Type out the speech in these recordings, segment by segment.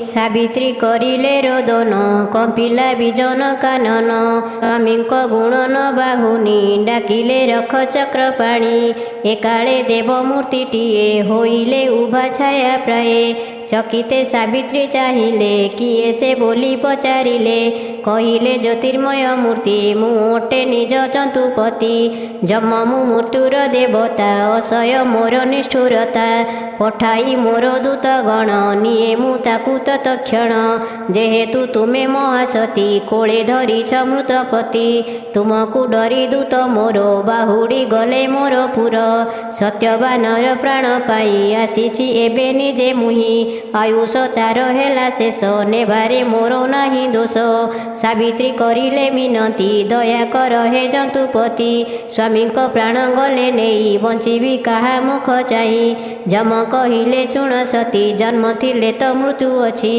सावित्री करिले रोदन कंपिला विजन कानन स्वामी गुण न बाहुनी डाकिले रख चक्र पाणी एकाले देवमूर्तिटीए होइले उभा छाया प्राय चकिते सावित्री चाहिले किए से बोली पचारिले कहिले ज्योतिर्मय मूर्ति मुटे निज चतुपति जम मु मृत्युर देवता असय मोर निष्ठुरता पठाई मोर दूत गण निये मु ताकु तत्क्षण जेहेतु तुमे महासती कोले धरिछ मृतपति तुमको डरी दूत मोर बाहुड़ी गले मोर पुर सत्यवानर प्राण पाई आसीछि एबे निजे मुहि आयुष तार हेला शेष नेबारे मोर नाही दोष सावित्री करिले मिनती दया कर हे जंतुपति स्वामी प्राण गले नहीं बंचीबी कहा मुख चाही जम कहिले शुण सती जन्म थिले तो मृत्यु अछि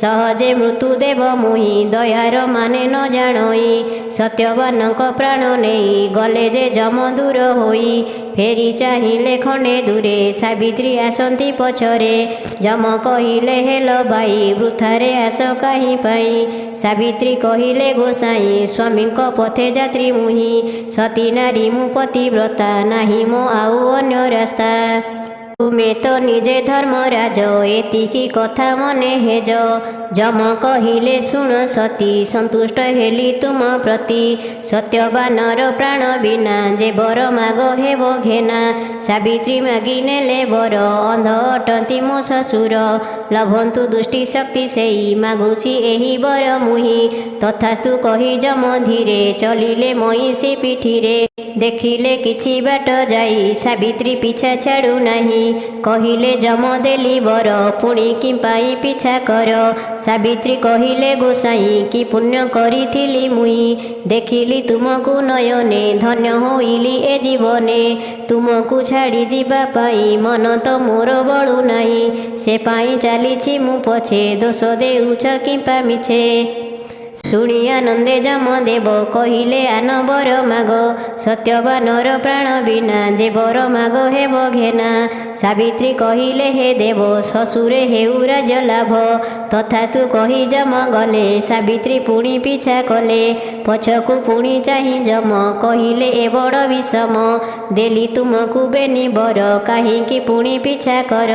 सहजे मृत्यु देव मुहि दयार माने न जाणई सत्यवान प्राण नहीं गले जे जम दूर होई फेरी चाहिले खंडे दूरे सावित्री आसंती पछरे जम कहिले हेल बाई वृथारे आस काहि पाई सावित्री कहिले गोसाई स्वामी पथे जात्री मुहि सती नारी मु पतिव्रता नाही मो आउ अन्य रास्ता तुमे तो निजे धर्मराज एतिकी कथा मने हेज जम कहिले शुण सती संतुष्ट हेली तुम प्रति सत्यवानर प्राण बिना जे बर माग हेब घेना सावित्री मागी नेले बर अंध अटंती मो ससुर लभंतु दुष्टि शक्ति सेई मागुची एही बर मुहि तथास्तु कही जम धीरे चलिले महिषी पिठीरे देखिले किछि बाट जाई सावित्री पिछा छाड़ू नाही कहिले जम देली बर पुणी कि पाई पिछा कर सावित्री कहिले गोसाई कि पुण्य करिथिली मुई देखिली तुमको नयने धन्य होइली ए जीवने तुमको छाड़ी जीवा पाई मन तो मोर बळु नाही से पाई चालिछि मु पछे दोष देउछ किंपा मिछे शुणी आनंदे जम देव कहिले आन बर माग सत्यवानर प्राण बिना जे बर माग हेब घेना सावित्री कहिले हे देव ससुरे हेउ राज लाभ तथास्तु कही जम गले सावित्री पुणी पिछा कले पछकु पुणी चाहि जम कहिले ए बड़ विषम देली तुमको बेनी बर काहींकि पुणी पिछा कर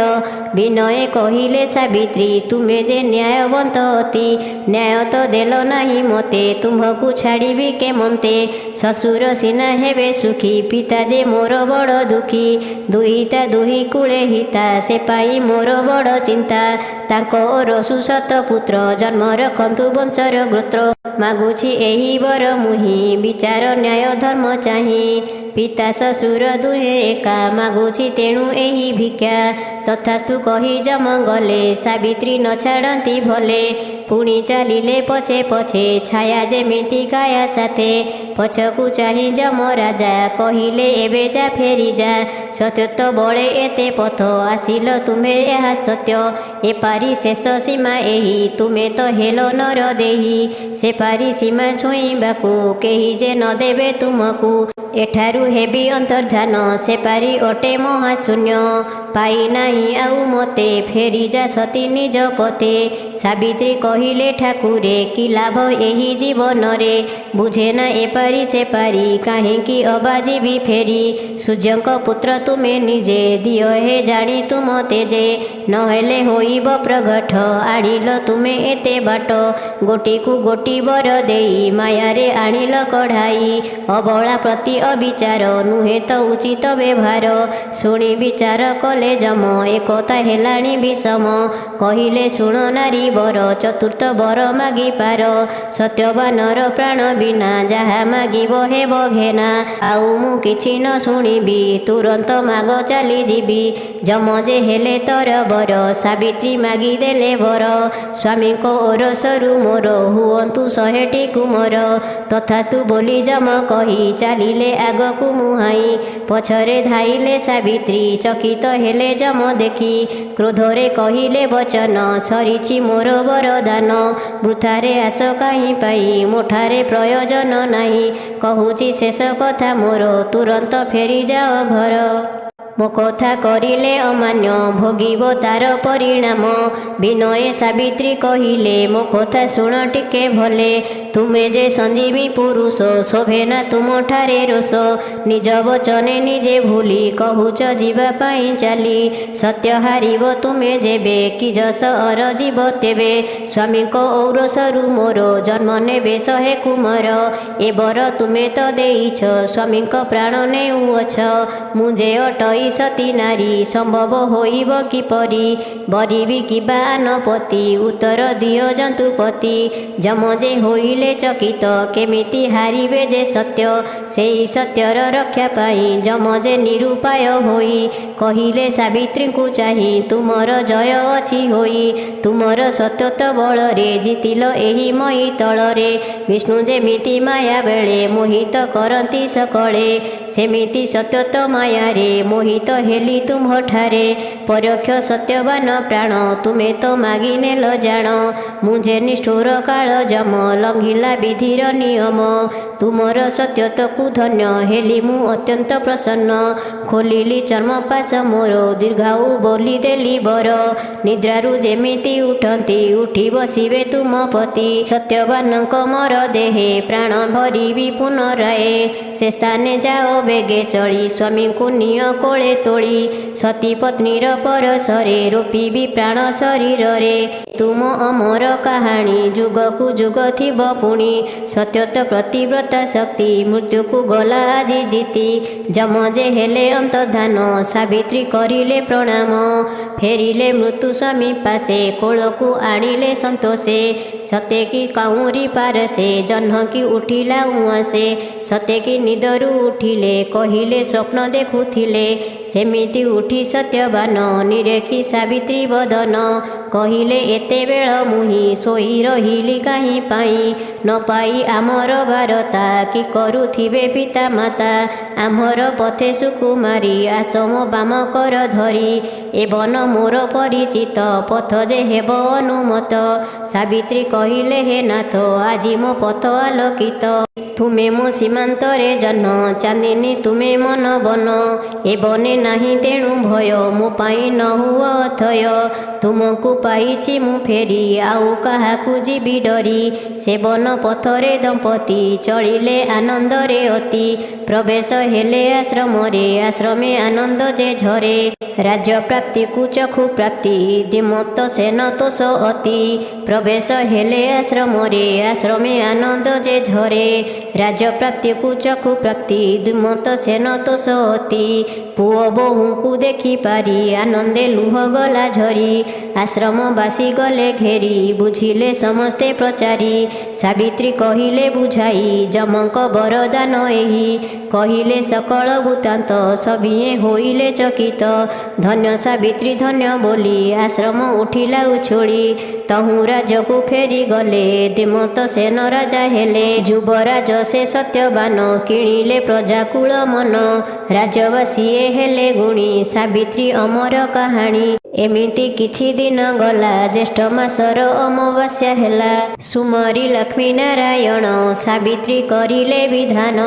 विनय कहिले सावित्री तुमे जे न्यायवंत अति न्याय तो देल नाही मते तुमको छाड़ीबी के मते ससुर सिना हेबे सुखी पिता जे मोर बड़ दुखी दुहिता दुही कूले हिता से पाई मोर बड़ चिंता तांकर सुसत पुत्र जन्म रखंतु वंशर गोत्र मागुछि एही बर मुहि विचार न्याय धर्म चाही पिता ससुर दुहे एका मागुछि तेणु एही भिक्षा तथास्तु कही जम गले सावित्री न छाड़ती भले पुणी चालिले पछे पछे छाया जेमिति काया साथे पछकु चाहि जम राजा कहिले एबे जा फेरी जा सत्य बड़े एते पथ आसिल तुमे ଏହା सत्य एपारी शेष सीमा एही तुमे तो हेलो नर देही से पारी सीमा छुईबाकू केही जे न देबे तुमको एठारु हेबी अंतर्धान से पारी अटे महाशून्य पाई नाही आउ मते फेरी जा सती निज पते सावित्री कहिले ठाकुरे कि लाभ एही जीवन रे बुझे ना एपारी से पारी काहींकि अबाजीबी फेरी सूर्यंक पुत्र तुमे निजे दियो हे जानी तुम तेजे नहेले होइब प्रगट आनिल तुमे एते बाट गोटी को गोटी बर देई मायारे आनिल कढ़ाई अबला प्रति अविचार नुहे तो उचित व्यवहार शुणी विचार कले जम एकता हेलाणी विषम कहिले शुण नारी बर चतुर्थ बर मागी पार सत्यवानर प्राण बिना जहा मागिब हेब घेना आउ मु किछि न शुणिबी तुरंत माग चली जीवी जम जे हेले तर बर सावित्री मागी देले बर स्वामी को ओरसरु मोर हुअंतु शहेटी कुमर तथास्तु बोली जम कही चालिले आगकु मुहाई पछरे धाइले सावित्री चकित हेले जम देखी क्रोधरे कहिले वचन सरिछि मोर वरदान वृथारे आस काहि पाई मोठारे प्रयोजन नाही कहूची शेष कथा मोर तुरंत फेरी जाओ घर। ମୋ କଥା କରିଲେ ଅମାନ୍ୟ ଭୋଗିବ ତାର ପରିଣାମ। ବିନୟେ ସାବିତ୍ରୀ କହିଲେ ମୋ କଥା ଶୁଣ ଟିକେ ଭଲେ। ତୁମେ ଯେ ସଞ୍ଜୀବୀ ପୁରୁଷ ଶୋଭେନା ତୁମଠାରେ ରୋଷ। ନିଜ ବଚନେ ନିଜେ ଭୁଲି କହୁଛ ଯିବା ପାଇଁ ଚାଲି। ସତ୍ୟ ହାରିବ ତୁମେ ଯେବେ କି ଯଶ ଅରଜିବ ତେବେ। ସ୍ୱାମୀଙ୍କ ଔରସରୁ ମୋର ଜନ୍ମ ନେବେ 100 କୁମାର। ଏ ବର ତୁମେ ତ ଦେଇଛ ସ୍ୱାମୀଙ୍କ ପ୍ରାଣ ନେଉଅଛ। ମୁଁ ଯେ ଅଟଇ ସତୀ ନାରୀ ସମ୍ଭବ ହୋଇବ କିପରି। ବରିବି କିବା ଆନପତି ଉତ୍ତର ଦିଅ ଜନ୍ତୁପତି। ଯମ ଯେ ହୋଇଲେ ଚକିତ କେମିତି ହାରିବେ ଯେ ସତ୍ୟ। ସେଇ ସତ୍ୟର ରକ୍ଷା ପାଇଁ ଯମ ଯେ ନିରୁପାୟ ହୋଇ କହିଲେ ସାବିତ୍ରୀଙ୍କୁ ଚାହିଁ ତୁମର ଜୟ ଅଛି ହୋଇ। ତୁମର ସତ୍ୟତ ବଳରେ ଜିତିଲ ଏହି ମହି ତଳରେ। ବିଷ୍ଣୁ ଯେମିତି ମାୟା ବେଳେ ମୋହିତ କରନ୍ତି ସକଳେ। ସେମିତି ସତ୍ୟତ ମାୟାରେ ମୋହିତ ହେଲି ତୁମ୍ଭଠାରେ। ପରୋକ୍ଷ ସତ୍ୟବାନ ପ୍ରାଣ ତୁମେ ତ ମାଗିନେଲ ଜାଣ। ମୁଁ ଯେ ନିଷ୍ଠୁର କାଳ ଯମ ଲଙ୍ଘିଲା ବିଧିର ନିୟମ। ତୁମର ସତ୍ୟତକୁ ଧନ୍ୟ ହେଲି ମୁଁ ଅତ୍ୟନ୍ତ ପ୍ରସନ୍ନ। ଖୋଲିଲି ଚର୍ମପାଶ ମୋର ଦୀର୍ଘାୟୁ ବୋଲି ଦେଲି ବର। ନିଦ୍ରାରୁ ଯେମିତି ଉଠନ୍ତି ଉଠି ବସିବେ ତୁମ ପତି। ସତ୍ୟବାନଙ୍କ ମର ଦେହେ ପ୍ରାଣ ଭରିବି ପୁନରାଏ। ସେ ସ୍ଥାନେ ଯାଅ ବେଗେ ଚଳି ସ୍ୱାମୀଙ୍କୁ ନିଅ କୋଳେ ତୋଳି। ସତୀ ପତ୍ନୀର ପରଶରେ ରୋପିବି ପ୍ରାଣ ଶରୀରରେ। ତୁମ ଅମର କାହାଣୀ ଯୁଗକୁ ଯୁଗ ଥିବ ପୁଣି। ସତ୍ୟତ ପ୍ରତିବ୍ରତା ଶକ୍ତି ମୃତ୍ୟୁକୁ ଗଲା ଆଜି ଜିତି। ଯମ ଯେ ହେଲେ ଅନ୍ତର୍ଧାନ ସାବିତ୍ରୀ କରିଲେ ପ୍ରଣାମ। ଫେରିଲେ ମୃତ୍ୟୁ ସ୍ୱାମୀ ପାଶେ କୋଳକୁ ଆଣିଲେ ସନ୍ତୋଷେ। ସତେ କି କାଉଁରୀ ପାରସେ ଜହ୍ନକି ଉଠିଲା ଉଆଁସେ। ସତେ କି ନିଦରୁ ଉଠିଲେ କହିଲେ ସ୍ୱପ୍ନ ଦେଖୁଥିଲେ। ସେମିତି ଉଠି ସତ୍ୟବାନ ନିରେଖି ସାବିତ୍ରୀ ବଦନ। କହିଲେ ଏତେବେଳ ମୁହିଁ ଶୋଇ ରହିଲି କାହିଁ ପାଇଁ। ନ ପାଇ ଆମର ବାରତା କି କରୁଥିବେ ପିତା ମାତା। ଆମ୍ଭର ପଥେ ସୁକୁମାରୀ ଆସ ମୋ ବାମ କର ଧରି। ଏ ବନ ମୋର ପରିଚିତ ପଥ ଯେ ହେବ ଅନୁମତ। ସାବିତ୍ରୀ କହିଲେ ହେ ନାଥ ଆଜି ମୋ ପଥ ଆଲୋକିତ। ତୁମେ ମୋ ସୀମାନ୍ତରେ ଜହ୍ନ ଚାନ୍ଦିନୀ ତୁମେ ମନ ବନ। ଏ ବନେ ନାହିଁ ତେଣୁ ଭୟ ମୋ ପାଇଁ ନ ହୁଅ ଅଥୟ। ତୁମକୁ ପାଇଛି ମୁଁ ଫେରି ଆଉ କାହାକୁ ଯିବି ଡରି। ସେ ବନ ପଥରେ ଦମ୍ପତି ଚଳିଲେ ଆନନ୍ଦରେ ଅତି। ପ୍ରବେଶ ହେଲେ ଆଶ୍ରମରେ ଆଶ୍ରମେ ଆନନ୍ଦ ଯେ ଝରେ। ରାଜ୍ୟ ପ୍ରାପ୍ତିକୁ ଚକ୍ଷୁ ପ୍ରାପ୍ତି ଦିମତ ସେନ ତୋଷ ଅତି। ପ୍ରବେଶ ହେଲେ ଆଶ୍ରମରେ ଆଶ୍ରମେ ଆନନ୍ଦ ଯେ ଝରେ। ରାଜ୍ୟ ପ୍ରାପ୍ତିକୁ ଚକ୍ଷୁ ପ୍ରାପ୍ତି ଦ୍ୱିମତ ସେନ ତୋଷ ଅତି। ପୁଅ ବୋହୂଙ୍କୁ ଦେଖି ପାରି ଆନନ୍ଦେ ଲୁହ ଗଲା ଝରି। ଆଶ୍ରମ ବାସୀ ଗଲେ ଘେରି ବୁଝିଲେ ସମସ୍ତେ ପ୍ରଚାରି। ସାବିତ୍ରୀ କହିଲେ ବୁଝାଇ ଯମଙ୍କ ବରଦାନ ଏହି। କହିଲେ ସକଳ ବୃତ୍ତାନ୍ତ ସଭିଏଁ ହୋଇଲେ ଚକିତ। ଧନ୍ୟ ସାବିତ୍ରୀ ଧନ୍ୟ ବୋଲି ଆଶ୍ରମ ଉଠିଲା ଉଛୁଳି। ତହୁଁ ରାଜକୁ ଫେରି ଗଲେ ଦିମତ ସେନ ରାଜା ହେଲେ। ଯୁବରାଜ ସେ ସତ୍ୟବାନ କିଣିଲେ ପ୍ରଜାକୁଳ ମନ। ରାଜବାସୀଏ ହେଲେ ଗୁଣୀ ସାବିତ୍ରୀ ଅମର କାହାଣୀ। ଏମିତି କିଛି ଦିନ ଗଲା ଜ୍ୟେଷ୍ଠ ମାସର ଅମାବାସ୍ୟା ହେଲା। ସୁମରି ଲକ୍ଷ୍ମୀ ନାରାୟଣ ସାବିତ୍ରୀ କରିଲେ ବିଧାନ।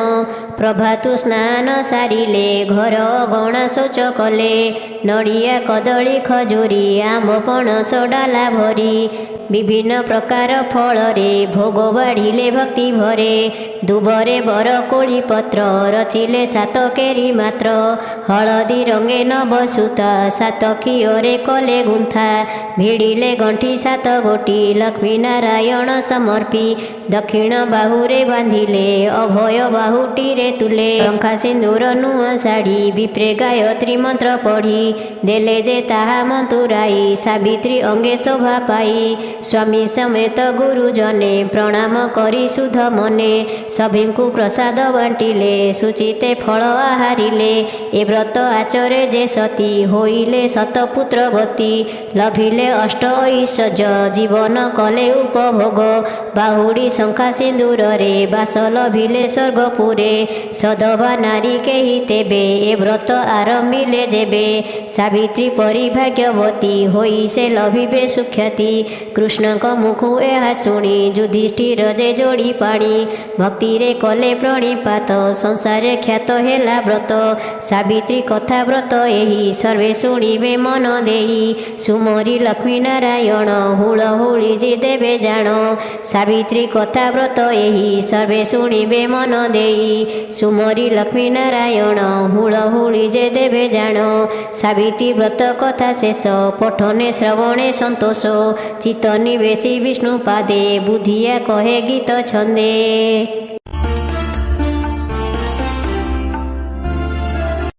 ପ୍ରଭାତୁ ସ୍ନାନ ସାରିଲେ ଘର ଅଗଣା ଶୌଚ କଲେ। ନଡ଼ିଆ କଦଳୀ ଖଜୁରୀ ଆମ୍ବ ପଣସ ଡାଲା ଭରି। ବିଭିନ୍ନ ପ୍ରକାର ଫଳରେ ଭୋଗ ବାଢ଼ିଲେ ଭକ୍ତି ଭରେ। ଦୁବରେ ବର କୋଳି ପତ୍ର ରଚିଲେ 7 କେରି ମାତ୍ର। ହଳଦୀ ରଙ୍ଗେ ନବସୂତା 7 ଖିଅରେ କଲେ ଗୁନ୍ଥା। ଭିଡ଼ିଲେ ଗଣ୍ଠି 7 ଗୋଟି ଲକ୍ଷ୍ମୀ ନାରାୟଣ ସମର୍ପି। ଦକ୍ଷିଣ ବାହୁରେ ବାନ୍ଧିଲେ ଅଭୟ ବାହୁଟିରେ ତୁଲେ। ଶଙ୍ଖା ସିନ୍ଦୁର ନୂଆ ଶାଢ଼ୀ ବିପ୍ରେ ଗାୟତ୍ରୀ ମନ୍ତ୍ର ପଢ଼ି। ଦେଲେ ଯେ ତାହା ମନ୍ତୁରାଇ ସାବିତ୍ରୀ ଅଙ୍ଗେ ଶୋଭା ପାଇ। ସ୍ୱାମୀ ସମେତ ଗୁରୁଜନେ ପ୍ରଣାମ କରି ଶୁଦ୍ଧ ମନେ। ସଭିଙ୍କୁ ପ୍ରସାଦ ବାଣ୍ଟିଲେ ସୁଚିତେ ଫଳ ଆହାରିଲେ। ଏ ବ୍ରତ ଆଚରେ ଯେ ସତୀ ହୋଇଲେ ଶତପୁତ୍ରବତୀ। ଲଭିଲେ ଅଷ୍ଟ ଐଶ୍ୱର୍ଯ୍ୟ ଜୀବନ କଲେ ଉପଭୋଗ। ବାହୁଡ଼ି ଶଙ୍ଖା ସିନ୍ଦୁରରେ ବାସ ଲଭିଲେ ସ୍ୱର୍ଗପୁରେ। ସଧବା ନାରୀ କେହି ତେବେ ଏ ବ୍ରତ ଆରମ୍ଭିଲେ ଯେବେ। ସାବିତ୍ରୀ ପରି ଭାଗ୍ୟବତୀ ହୋଇ ସେ ଲଭିବେ ସୁଖ୍ୟାତି। କୃଷ୍ଣଙ୍କ ମୁଖୁ ଏହା ଶୁଣି ଯୁଧିଷ୍ଠିର ଯେ ଯୋଡ଼ି ପାଣି। ଭକ୍ତିରେ କଲେ ପ୍ରଣିପାତ ସଂସାରେ ଖ୍ୟାତ ହେଲା ବ୍ରତ। ବ୍ରତ ସାବିତ୍ରୀ କଥା ବ୍ରତ ଏହି ସର୍ବେ ଶୁଣିବେ ମନ ଦେଇ ସୁମରି ଲକ୍ଷ୍ମୀ ନାରାୟଣ ହୁଳହୁଳି ଯେ ଦେବେ ଜାଣ ସାବିତ୍ରୀ କଥା ବ୍ରତ ଏହି ସର୍ବେ ଶୁଣିବେ ମନ ଦେଇ ସୁମରି ଲକ୍ଷ୍ମୀ ନାରାୟଣ ହୁଳହୁଳି ଯେ ଦେବେ ଜାଣ ସାବିତ୍ରୀ ବ୍ରତ କଥା ଶେଷ ପଠନେ ଶ୍ରବଣେ ସନ୍ତୋଷ ଚିତ୍ତ ନିବେଶୀ ବିଷ୍ଣୁ ପାଦେ ବୁଦ୍ଧିଆ କହେ ଗୀତ ଛନ୍ଦେ।